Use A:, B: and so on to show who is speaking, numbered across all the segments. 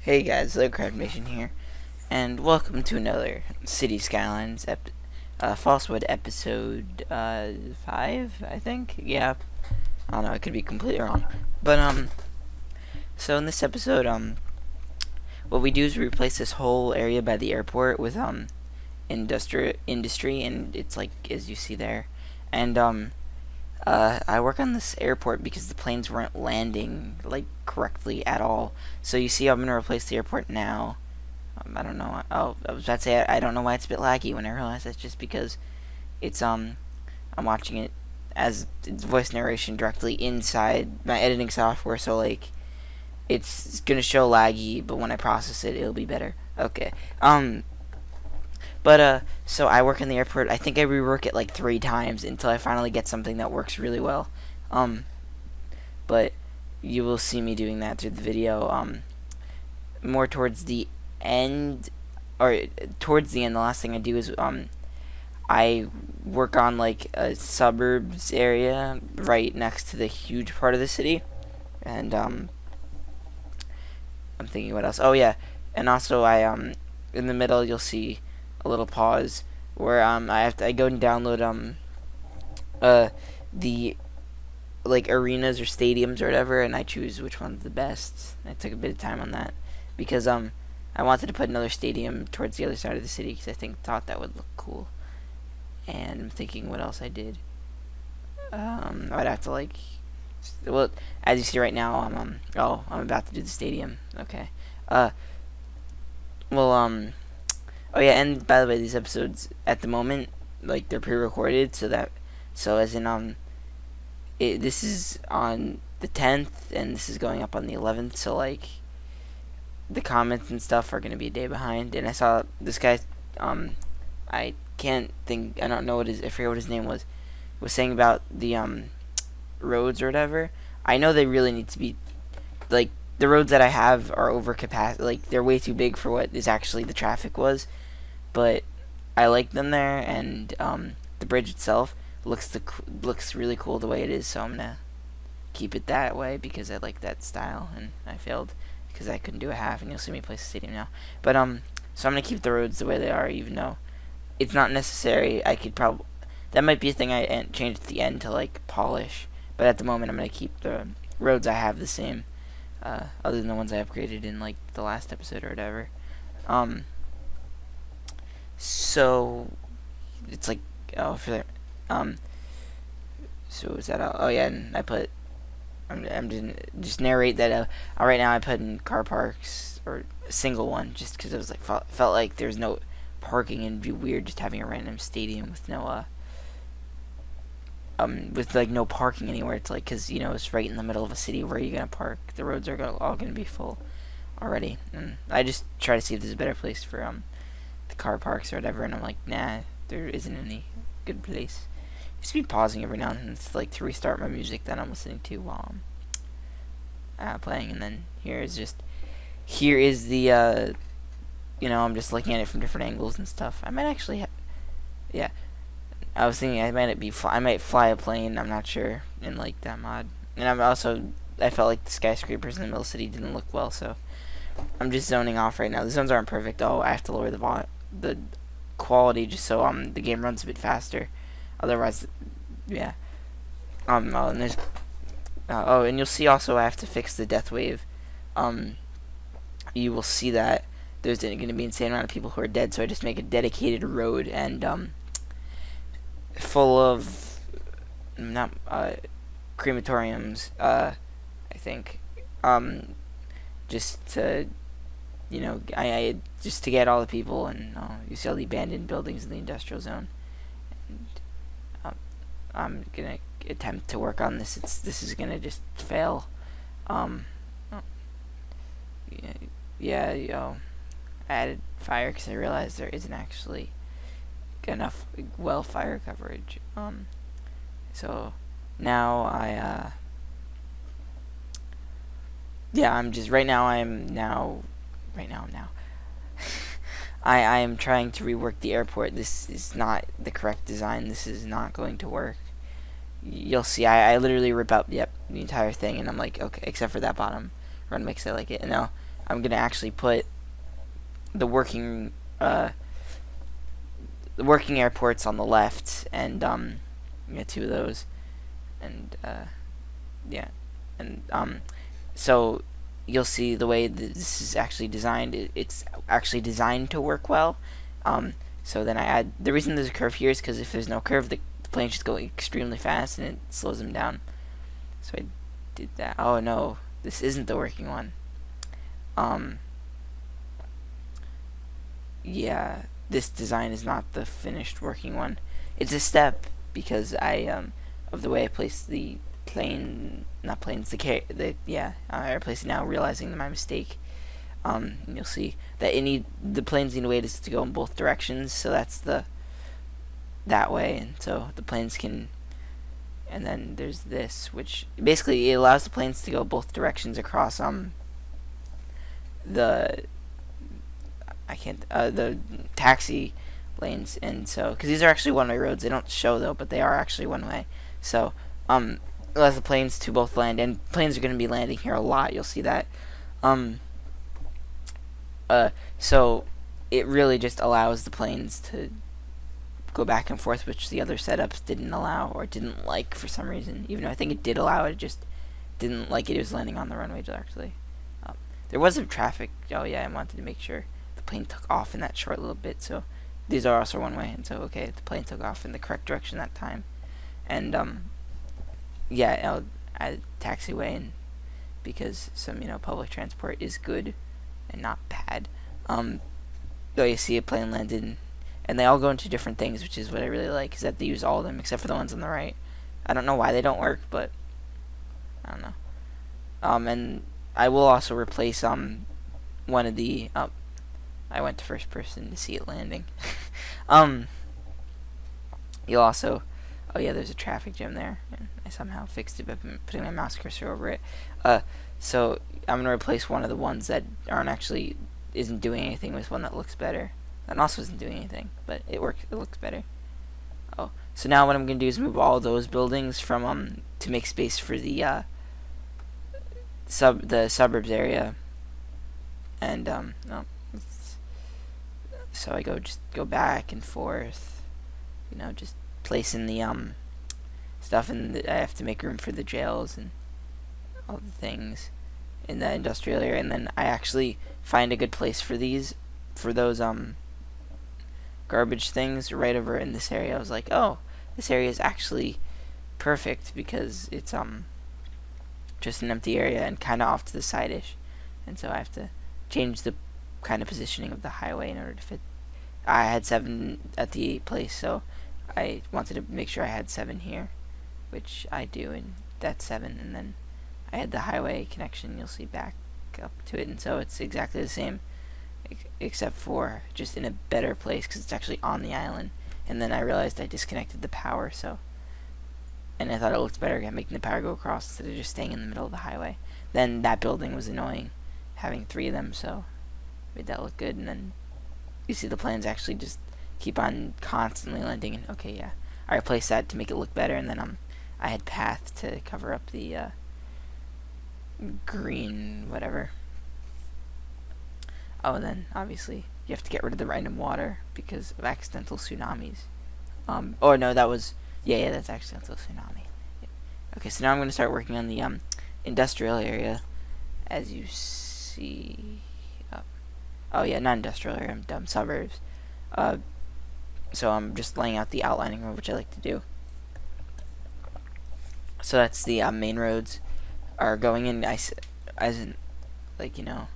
A: Hey guys, Crab Nation here, and welcome to another City Skylines Falsewood episode 5, I think. Yeah, I don't know, I could be completely wrong. But so in this episode, what we do is we replace this whole area by the airport with industry, and it's like as you see there, and I work on this airport because the planes weren't landing like correctly at all. So you see, I'm gonna replace the airport now. I don't know. Oh, I was about to say I don't know why it's a bit laggy when I realized that's just because it's I'm watching it as it's voice narration directly inside my editing software. So like it's gonna show laggy, but when I process it, it'll be better. Okay. So I work in the airport. I think I rework it like 3 times until I finally get something that works really well. Um, but you will see me doing that through the video. More towards the end, or towards the end, the last thing I do is I work on like a suburbs area right next to the huge part of the city, and I'm thinking what else. Oh yeah, and also I in the middle you'll see a little pause where I go and download the like arenas or stadiums or whatever, and I choose which one's the best. I took a bit of time on that because I wanted to put another stadium towards the other side of the city because I thought that would look cool. And I'm thinking what else I did. I'd have to like, well, as you see right now, I'm about to do the stadium. Okay. Uh, well, oh yeah, and by the way, these episodes at the moment, like they're pre-recorded, so as in this is on the 10th, and this is going up on the 11th. So like, the comments and stuff are gonna be a day behind. And I saw this guy, I can't think, I don't know what his, I forget what his name was saying about the roads or whatever. I know they really need to be like the roads that I have are over capacity, like they're way too big for what is actually the traffic was. But I like them there, and the bridge itself looks really cool the way it is. So I'm gonna keep it that way because I like that style, and I failed because I couldn't do a half, and you'll see me place the stadium now. But so I'm gonna keep the roads the way they are, even though it's not necessary. I could probably that might be a thing I change at the end to like polish, but at the moment I'm gonna keep the roads I have the same, other than the ones I upgraded in like the last episode or whatever. So it's like for so is that all? Oh yeah, and I put I'm just narrate that right now I put in car parks or a single one just because it was like felt like there's no parking and it'd be weird just having a random stadium with no with like no parking anywhere. It's like because it's right in the middle of a city. Where are you gonna park? The roads are all gonna be full already, and I just try to see if there's a better place for the car parks or whatever, and I'm like, nah, there isn't any good place. Just be pausing every now and then. It's like to restart my music that I'm listening to while I'm playing, and then here is the I'm just looking at it from different angles and stuff. I might actually yeah. I was thinking I might fly a plane. I'm not sure in like that mod, and I felt like the skyscrapers in the middle of the city didn't look well, so I'm just zoning off right now. The zones aren't perfect. Oh, I have to lower the quality just so the game runs a bit faster. Otherwise, yeah. And there's and you'll see also I have to fix the death wave. You will see that there's going to be an insane amount of people who are dead, so I just make a dedicated road and full of not crematoriums. I think just to I just to get all the people, and you see all the abandoned buildings in the industrial zone. And I'm gonna attempt to work on this. This is gonna just fail. I added fire because I realized there isn't actually enough fire coverage. So now I'm just right now I'm now I am trying to rework the airport. This is not the correct design. This is not going to work. You'll see. I literally rip out the entire thing, and I'm like, okay, except for that bottom run mix. I like it. And now I'm gonna actually put the working airports on the left, and yeah, 2 of those, and yeah, and so you'll see the way this is actually designed. It's actually designed to work well. So then I add the reason there's a curve here is because if there's no curve, the plane just go extremely fast and it slows them down. So I did that. Oh no, this isn't the working one. Yeah, this design is not the finished working one. It's a step because of the way I placed the plane, not planes, I replaced it now, realizing my mistake. And you'll see that the planes need a way to go in both directions, so that's that way, and so the planes can. And then there's this, which basically it allows the planes to go both directions across the the taxi lanes, and so because these are actually one-way roads, they don't show though, but they are actually one-way. So it allows the planes to both land, and planes are going to be landing here a lot. You'll see that. So it really just allows the planes to go back and forth, which the other setups didn't allow or didn't like for some reason. Even though I think it did allow it, it just didn't like it. It was landing on the runway directly. There was some traffic. Oh yeah, I wanted to make sure the plane took off in that short little bit. So these are also one way, and so okay, the plane took off in the correct direction that time. And yeah, I'll add taxiway, and because some public transport is good and not bad. Though you see a plane landed, and they all go into different things, which is what I really like, is that they use all of them except for the ones on the right. I don't know why they don't work, but I don't know. And I will also replace one of the I went to first person to see it landing. You'll also there's a traffic jam there, and I somehow fixed it by putting my mouse cursor over it. So I'm gonna replace one of the ones that isn't doing anything with one that looks better. That also isn't doing anything, but it works. It looks better. Oh, so now what I'm gonna do is move all those buildings from to make space for the suburbs area, and so I go back and forth, just placing the stuff, and I have to make room for the jails and all the things in the industrial area, and then I actually find a good place for those garbage things right over in this area. I was like, oh, this area is actually perfect because it's just an empty area and kind of off to the side-ish, and so I have to change the kind of positioning of the highway in order to fit. I had 7 at the place, so I wanted to make sure I had 7 here, which I do, and that's 7, and then I had the highway connection, you'll see, back up to it, and so it's exactly the same, except for just in a better place because it's actually on the island. And then I realized I disconnected the power, and I thought it looked better making the power go across instead of just staying in the middle of the highway. Then that building was annoying, having 3 of them, so made that look good. And then you see the planes actually just keep on constantly landing. And okay, yeah, I replaced that to make it look better, and then I had path to cover up the green whatever. Oh, and then obviously you have to get rid of the random water because of accidental tsunamis. Or no, that was that's accidental tsunami. Yeah. Okay, so now I'm going to start working on the industrial area, as you see. Not industrial area. I'm dumb. Suburbs. So I'm just laying out the outlining road, which I like to do. So that's the main roads are going in. I don't know.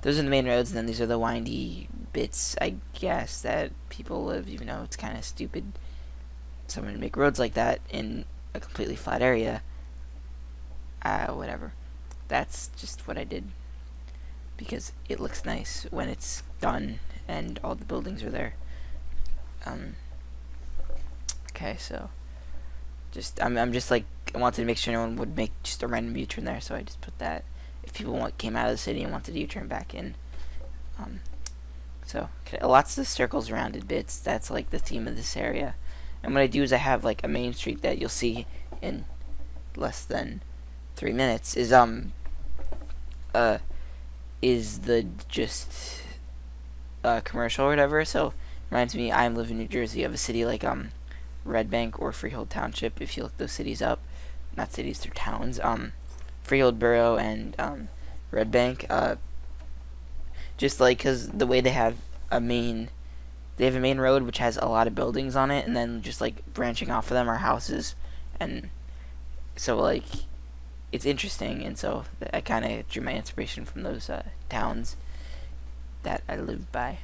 A: Those are the main roads, and then these are the windy bits, I guess, that people live, even though it's kind of stupid someone to make roads like that in a completely flat area. Whatever. That's just what I did because it looks nice when it's done and all the buildings are there. Okay, so I'm just like, I wanted to make sure no one would make just a random U-turn there, so I just put that. If people came out of the city and wanted to U-turn back in. So lots of circles, rounded bits. That's like the theme of this area. And what I do is I have like a main street that you'll see in less than 3 minutes is uh, is the just commercial or whatever. So reminds me, I live in New Jersey, of a city like Red Bank or Freehold Township. If you look those cities up, not cities, they're towns. Freehold Borough and Red Bank. Just like because the way they have a main road which has a lot of buildings on it, and then just like branching off of them are houses, and so like it's interesting, and so I kind of drew my inspiration from those towns that I lived by.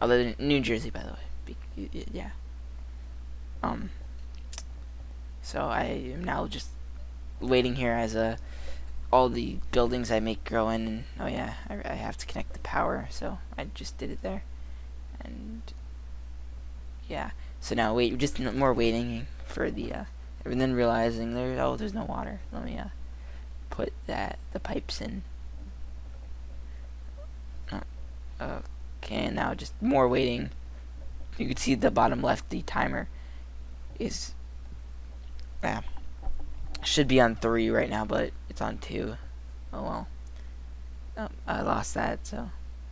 A: I live in New Jersey, by the way. Yeah. So I am now just waiting here as all the buildings I make grow in, and oh yeah, I have to connect the power, so I just did it there, and yeah. So now just more waiting for the and then realizing there's no water. Let me put the pipes in. Okay, and now just more waiting. You can see the bottom left, the timer is should be on 3 right now, but it's on 2. Oh well. Oh, I lost that, so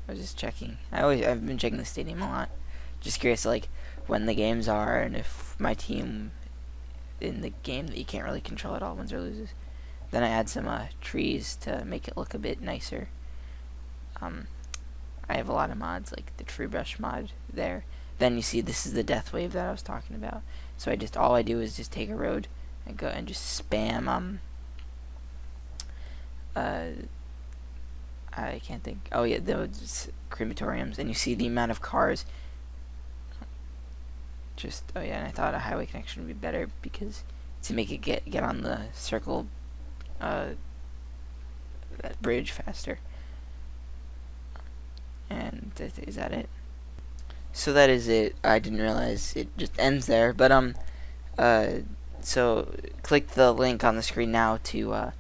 A: I was just checking. I've been checking the stadium a lot. Just curious, like when the games are, and if my team in the game that you can't really control at all wins or loses. Then I add some trees to make it look a bit nicer. I have a lot of mods, like the tree brush mod there. Then you see this is the death wave that I was talking about. So all I do is just take a road and go and just spam I can't think. Oh yeah, those crematoriums, and you see the amount of cars. Oh yeah, and I thought a highway connection would be better because to make it get on the circle that bridge faster. And is that it? So that is it. I didn't realize it just ends there, but so click the link on the screen now to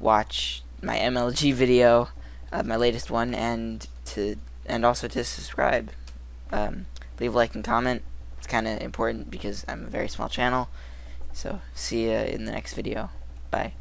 A: watch my MLG video, my latest one, and also to subscribe. Leave a like and comment. It's kind of important because I'm a very small channel. So see you in the next video. Bye.